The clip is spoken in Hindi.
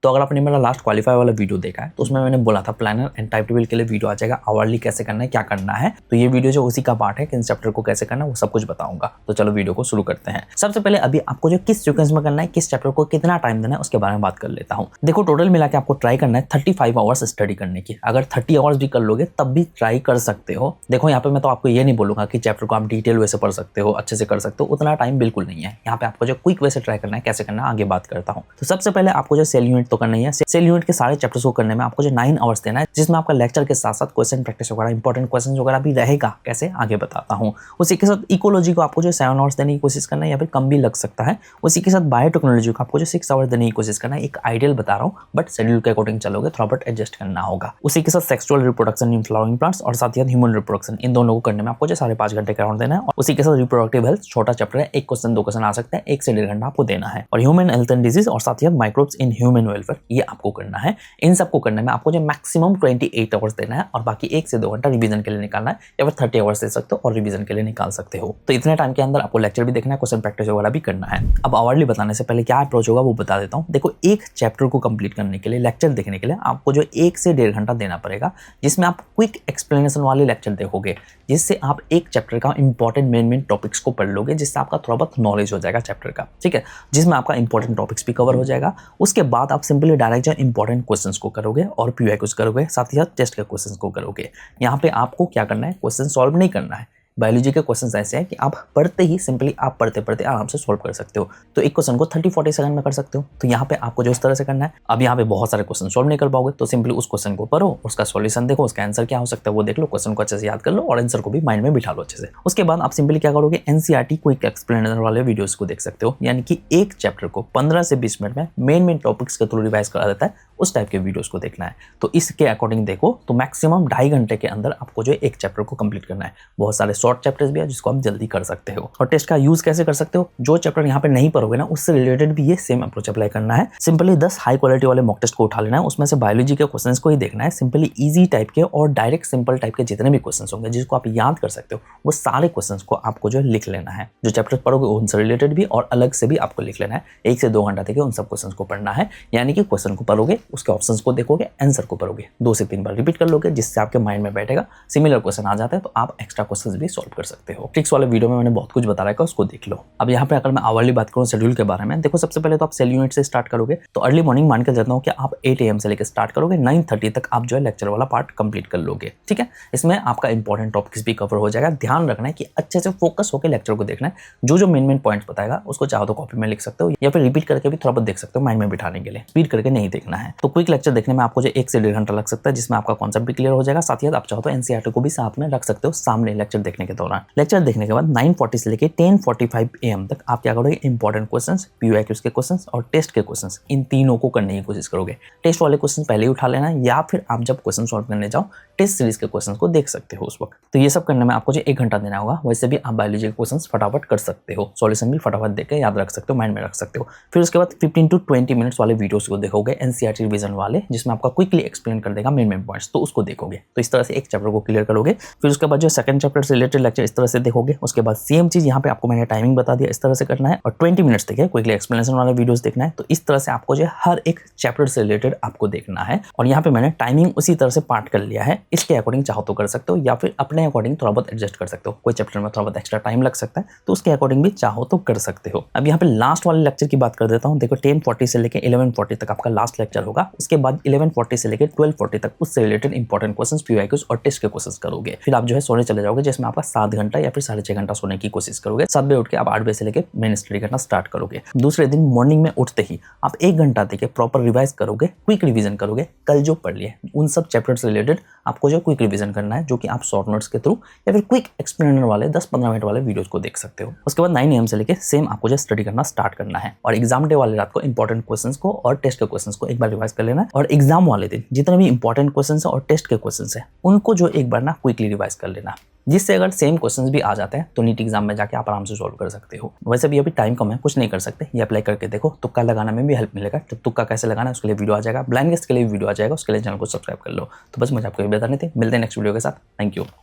तो अगर आपने मेरा लास्ट क्वालिफाई वाला वीडियो देखा है तो उसमें मैंने बोला था प्लानर एंड टाइम टेबल के लिए वीडियो आ जाएगा, आवरली कैसे करना है, क्या करना है। तो ये वीडियो जो उसी का पार्ट है कि इन चैप्टर को कैसे करना है वो सब कुछ बताऊंगा। तो चलो वीडियो को शुरू करते हैं। सबसे पहले अभी आपको जो किस सीक्वेंस में करना है, किस चैप्टर को कितना टाइम देना है उसके बारे में बात कर लेता हूँ। देखो टोटल मिला के आपको ट्राई करना है 35 आवर्स स्टडी करने की। अगर 30 आवर्स भी कर लोगे तब भी ट्राई कर सकते हो। देखो यहाँ पे मैं तो आपको ये नहीं बोलूंगा कि चैप्टर को आप डिटेल वे से पढ़ सकते हो, अच्छे से कर सकते हो, उतना टाइम बिल्कुल नहीं है। यहाँ पे आपको जो क्विक वे से ट्राई करना है, कैसे करना है आगे बात करता हूँ। तो सबसे पहले आपको जो सेल यूनिट तो करना ही है। सेल यूनिट के सारे चैप्टर्स को करने में आपको जो 9 आवर्स देना है, जिसमें आपका लेक्चर के साथ साथ क्वेश्चन प्रैक्टिस वगैरह, इंपॉर्टेंट क्वेश्चन वगैरह भी रहेगा। कैसे आगे बताता हूँ। उसी के साथ इकोलॉजी को आपको जो 7 आवर्स देने की कोशिश करना है या फिर कम भी लग सकता है। उसी के साथ बायोटेक्नोलॉजी को आपको जो 6 आवर्स देने की कोशिश करना है। एक आइडियल बता रहा हूँ बट शेड्यूल के अकॉर्डिंग चलोगे, थोड़ा बहुत एडजस्ट करना होगा। उसी के साथ sexual reproduction in flowering plants और साथ ही ह्यूमन रिप्रोडक्शन, इन दोनों को करने में आपको जो 5.5 घंटे का राउंड देना है। और उसी के साथ रिप्रोडक्टिव हेल्थ छोटा चैप्टर है, एक क्वेश्चन 2 क्वेश्चन आ सकता है, 1 से 1.5 घंटा आपको देना है। और ह्यूमन हेल्थ एंड डिजीज और साथ ही माइक्रोब्स इन ह्यूमन वेलफेयर, ये आपको करना है। इन सबको करने में आपको जो मैक्सिमम 28 आवर्स देना है और बाकी 1 से 2 घंटा रिवीजन के लिए निकालना है, या फिर 30 आवर्स दे सकते हो और रिवीजन के लिए निकाल सकते हो। तो इतने टाइम के अंदर आपको लेक्चर भी देखना है, क्वेश्चन प्रैक्टिस वगैरह भी करना है। अब आवरली बताने से पहले क्या अप्रोच होगा वो बता देता हूँ। देखो एक चैप्टर को कंप्लीट करने के लिए, लेक्चर देखने के लिए आपको जो 1 से 1.5 घंटा देना पड़ेगा, जिसमें आप क्विक एक्सप्लेनेशन वाले लेक्चर देखोगे, जिससे आप एक चैप्टर का इंपॉर्टेंट मेन टॉपिक्स को पढ़ लोगे, जिससे आपका थोड़ा बहुत नॉलेज हो जाएगा चैप्टर का, ठीक है, जिसमें आपका इंपॉर्टेंट टॉपिक्स भी कवर हो जाएगा। उसके बाद आप सिंपली डायरेक्ट जो इंपॉर्टेंट क्वेश्चंस को करोगे और पीवाईक्यूज करोगे, साथ ही साथ टेस्ट के क्वेश्चंस को करोगे। यहाँ पे आपको क्या करना है, क्वेश्चन सॉल्व नहीं करना है। बायोलॉजी के क्वेश्चंस ऐसे हैं कि आप पढ़ते ही सिंपली आप पढ़ते पढ़ते आराम से सॉल्व कर सकते हो। तो एक क्वेश्चन को 30-40 सेकंड में कर सकते हो। तो यहाँ पे आपको जो इस तरह से करना है, अब यहाँ पे बहुत सारे क्वेश्चन सॉल्व नहीं कर पाओगे तो सिंपली उस क्वेश्चन को पढ़ो, उसका सॉल्यूशन देखो, उसका आंसर क्या हो सकता है वो देख लो, क्वेश्चन को अच्छे से याद कर लो और आंसर को भी माइंड में बिठा लो अच्छे से। उसके बाद आप सिंपली क्या करोगे, एनसीईआरटी क्विक एक्सप्लेनेशन वाले वीडियोस को देख सकते हो। यानी कि एक चैप्टर को 15 से 20 मिनट में मेन टॉपिक्स के थ्रू रिवाइज करा देता है, उस टाइप के वीडियोस को देखना है। तो इसके अकॉर्डिंग देखो तो मैक्सिमम 2.5 घंटे के अंदर आपको जो एक चैप्टर को कंप्लीट करना है। बहुत सारे शॉर्ट चैप्टर्स भी है जिसको आप जल्दी कर सकते हो। और टेस्ट का यूज कैसे कर सकते हो, जो चैप्टर यहाँ पे नहीं पढ़ोगे ना, उससे रिलेटेड भी ये सेम अप्रोच अप्लाई करना है। सिंपली 10 हाई क्वालिटी वाले मॉक टेस्ट को उठा लेना है, उसमें से बायोलॉजी के क्वेश्चंस को ही देखना है। सिंपली इजी टाइप के और डायरेक्ट सिंपल टाइप के जितने भी क्वेश्चंस होंगे जिसको आप याद कर सकते हो, वो सारे क्वेश्चंस को आपको जो लिख लेना है। जो चैप्टर पढ़ोगे उनसे रिलेटेड भी और अलग से भी आपको लिख लेना है। 1 से 2 घंटा तक उन सब क्वेश्चंस को पढ़ना है। यानी कि क्वेश्चन को पढ़ोगे, उसके ऑप्शंस को देखोगे, आंसर को पढ़ोगे, 2 से 3 बार रिपीट कर लोगे, जिससे आपके माइंड में बैठेगा। सिमिलर क्वेश्चन आ जाता है तो आप एक्स्ट्रा क्वेश्चंस भी सॉल्व कर सकते हो। ट्रिक्स वाले वीडियो में मैंने बहुत कुछ बता रखा है, उसको देख लो। अब यहाँ पे अगर मैं आवरली बात करूँ शेड्यूल के बारे में, देखो सबसे पहले तो आप सेल यूनिट से स्टार्ट करोगे। तो अर्ली मॉर्निंग मान के चलता हूँ कि आप 8 AM से लेकर स्टार्ट करोगे, 9:30 तक आप जो है लेक्चर वाला पार्ट कंप्लीट कर लोगे, ठीक है। इसमें आपका इंपॉर्टेंट टॉपिक्स भी कवर हो जाएगा। ध्यान रखना है कि अच्छे से फोकस होकर लेक्चर को देखना है। जो मेन पॉइंट्स बताएगा उसको चाहो तो कॉपी में लिख सकते हो या फिर रिपीट करके भी थोड़ा बहुत देख सकते हो माइंड में बिठाने के लिए। स्पीड करके नहीं देखना है। तो क्विक लेक्चर देखने में आपको जो 1 से 1.5 घंटा लग सकता है, जिसमें आपका कॉन्सेप्ट भी क्लियर हो जाएगा। साथ ही आप चाहो तो एनसीईआरटी को भी साथ में रख सकते हो सामने लेक्चर देखने के दौरान। लेक्चर देखने के बाद 9:40 से लेकर 10:45 AM तक आप क्या करोगे, इंपॉर्टेंट क्वेश्चंस, पीवाईक्यूज के क्वेश्चंस और टेस्ट के क्वेश्चंस, इन तीनों को करने की कोशिश करोगे। टेस्ट वाले क्वेश्चन पहले ही उठा लेना या फिर आप जब क्वेश्चन सॉल्व करने जाओ टेस्ट सीरीज के क्वेश्चंस को देख सकते हो उस वक्त। तो ये सब करने में आपको जो 1 घंटा देना होगा। वैसे भी आप बायोलॉजी के क्वेश्चंस फटाफट कर सकते हो, सॉल्यूशन भी फटाफट देख के याद रख सकते हो, माइंड में रख सकते हो। फिर उसके बाद 15 to 20 मिनट्स वाले वीडियोस को देखोगे, एनसीईआरटी रिवीजन वाले, जिसमें आपका क्विकली एक्सप्लेन कर देगा मेन पॉइंट्स, तो उसको देखोगे। तो इस तरह से एक चैप्टर को क्लियर करोगे। फिर उसके बाद जो सेकंड चैप्टर से रिलेटेड लेक्चर इस तरह से देखोगे। उसके बाद सेम चीज यहाँ पे आपको मैंने टाइमिंग बता दिया, इस तरह से करना है और 20 मिनट्स तक है क्विकली एक्सप्लेनेशन वाला वीडियोस देखना है। तो इस तरह से आपको जो हर एक चैप्टर से रिलेटेड आपको देखना है। और यहाँ पे मैंने टाइमिंग उसी तरह से पार्ट कर लिया है। इसके अकॉर्डिंग चाहो तो कर सकते हो या फिर अपने अकॉर्डिंग थोड़ा बहुत एडजस्ट कर सकते हो। कोई चैप्टर में थोड़ा बहुत एक्स्ट्रा टाइम लग सकता है तो उसके अकॉर्डिंग भी चाहो तो कर सकते हो। अब यहाँ पे लास्ट वाले लेक्चर की बात कर देता हूँ। देखो 10:40 से लेकर 11:40 तक आपका लास्ट लेक्चर होगा। उसके बाद 11:40 से लेकर 12:40 तक उससे रिलेटेड इंपॉर्टेंट क्वेश्चंस, पीवाईक्यूज और टेस्ट के क्वेश्चंस करोगे। फिर आप जो है सोने चले जाओगे, जिसमें आपका 7 घंटा या फिर 6.5 घंटा सोने की कोशिश करोगे। 7 बजे उठ के आप 8 बजे से लेकर मेन स्टडी करना स्टार्ट करोगे। दूसरे दिन मॉर्निंग में उठते ही आप 1 घंटा तक प्रॉपर रिवाइज करोगे, क्विक रिवीजन करोगे। कल जो पढ़ लिए उन सब चैप्टर से रिलेटेड आपको जो क्विक रिवीजन करना है, जो कि आप शॉर्ट नोट्स के थ्रू या फिर क्विक एक्सप्लेनर वाले 10-15 मिनट वाले वीडियोस को देख सकते हो। उसके बाद 9 AM से लेके सेम आपको जो स्टडी करना स्टार्ट करना है और एग्जाम डे वाले रात को इंपॉर्टेंट क्वेश्चंस को और टेस्ट के क्वेश्चंस को एक बार रिवाइज कर लेना है। और एग्जाम वाले दिन जितने भी इंपॉर्टेंट क्वेश्चंस और टेस्ट के क्वेश्चंस है उनको जो एक बार ना क्विकली रिवाइज कर लेना, जिससे अगर सेम क्वेश्चंस भी आ जाते हैं तो नीट एग्जाम में जाके आप आराम से सॉल्व कर सकते हो। वैसे भी अभी टाइम कम है, कुछ नहीं कर सकते, ये अप्लाई करके देखो। तुक्का लगाना में भी हेल्प मिलेगा। जब तुक्का कैसे लगाना है उसके लिए वीडियो आ जाएगा, ब्लाइंड गेस्ट के लिए वीडियो आ जाएगा, उसके लिए चैनल को सब्सक्राइब कर लो। तो बस मुझे आपको ये बताने थे। मिलते हैं नेक्स्ट वीडियो के साथ। Thank you.